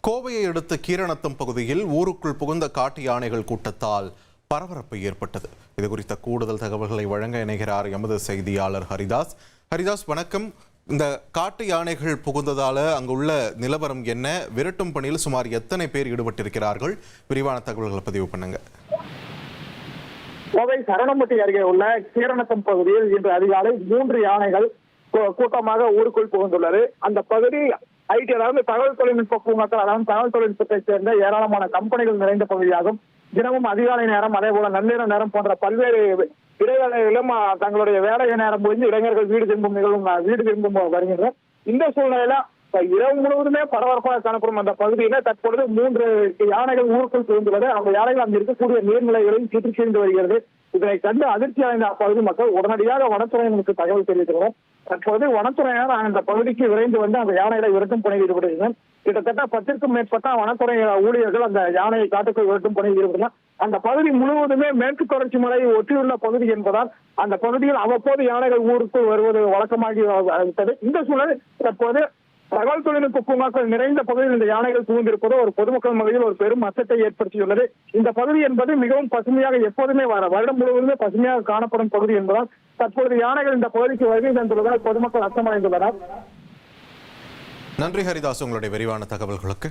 கோவையை அடுத்த கீரணத்தம் பகுதியில் ஊருக்குள் புகுந்த காட்டு யானைகள் கூட்டத்தால் பரபரப்பு ஏற்பட்டது. இது குறித்த கூடுதல் தகவல்களை வழங்க இணைகிறார் எமது செய்தியாளர் ஹரிதாஸ். ஹரிதாஸ், வணக்கம். இந்த காட்டு யானைகள் புகுந்ததால அங்குள்ள நிலவரம் என்ன? விரட்டும் பணியில் சுமார் எத்தனை பேர் ஈடுபட்டிருக்கிறார்கள்? விரிவான தகவல்களை பதிவு பண்ணுங்க. கோவை சரணம்பட்டி அருகே உள்ள கீரணத்தம் பகுதியில் இன்று அதிகாலை 3 யானைகள் கூட்டமாக ஊருக்குள் புகுந்துள்ளது. அந்த பகுதி ஐடி, அதாவது தகவல் தொழில்நுட்ப பூங்காக்கள், அதாவது தகவல் தொழில்நுட்பத்தை சேர்ந்த ஏராளமான கம்பெனிகள் நிறைந்த பகுதியாகும். தினமும் அதிகாலை நேரம், அதே போல நள்ளிரவு நேரம் போன்ற பல்வேறு இடைவேளைகளிலும் தங்களுடைய வேலை நேரம் முடிந்து இளைஞர்கள் வீடு திரும்பும் வருகின்றனர். இந்த சூழ்நிலையில இரவு முழுவதுமே பரபரப்பாக காணப்படும் அந்த பகுதியில தற்பொழுது 3 யானைகள் ஊருக்குள் புகுந்துள்ளது. அந்த யானைகள் அங்கு இருக்கக்கூடிய நீர்நிலைகளையும் சுற்றி வருகிறது. இதனை கண்டு அதிர்ச்சி அடைந்த அப்பகுதி மக்கள் உடனடியாக வனத்துறையினருக்கு தகவல் தெரிவிக்கிறோம். தற்போது வனத்துறையினர் அந்த பகுதிக்கு விரைந்து வந்து அந்த யானைகளை விரட்டும் பணியில் ஈடுபடுகின்றனர். கிட்டத்தட்ட 10க்கும் மேற்பட்ட வனத்துறை ஊழியர்கள் அந்த யானையை காட்டுக்குள் விரட்டும் பணியில் ஈடுபடுகிறார். அந்த பகுதி முழுவதுமே மேற்கு தொடர்ச்சி மலையை ஒட்டியுள்ள பகுதி என்பதால் அந்த பகுதியில் அவ்வப்போது யானைகள் ஊருக்குள் வருவது வழக்கமாகி விட்டது. இந்த சூழல் தற்போது தகவல் தொழில்நுட்ப பூங்காக்கள் நிறைந்த பகுதியில் இந்த யானைகள் புகுந்திருப்பது ஒரு பொதுமக்கள் மத்தியில் ஒரு பெரும் அச்சத்தை ஏற்படுத்தியுள்ளது. இந்த பகுதி என்பது மிகவும் பசுமையாக, எப்போதுமே வருடம் முழுவதுமே பசுமையாக காணப்படும் பகுதி என்பதால் தற்போது யானைகள் இந்த பகுதிக்கு வருகை தந்துள்ளதால் பொதுமக்கள் அச்சமடைந்துள்ளனர். நன்றி ஹரிதாஸ், உங்களுடைய விரிவான தகவல்களுக்கு.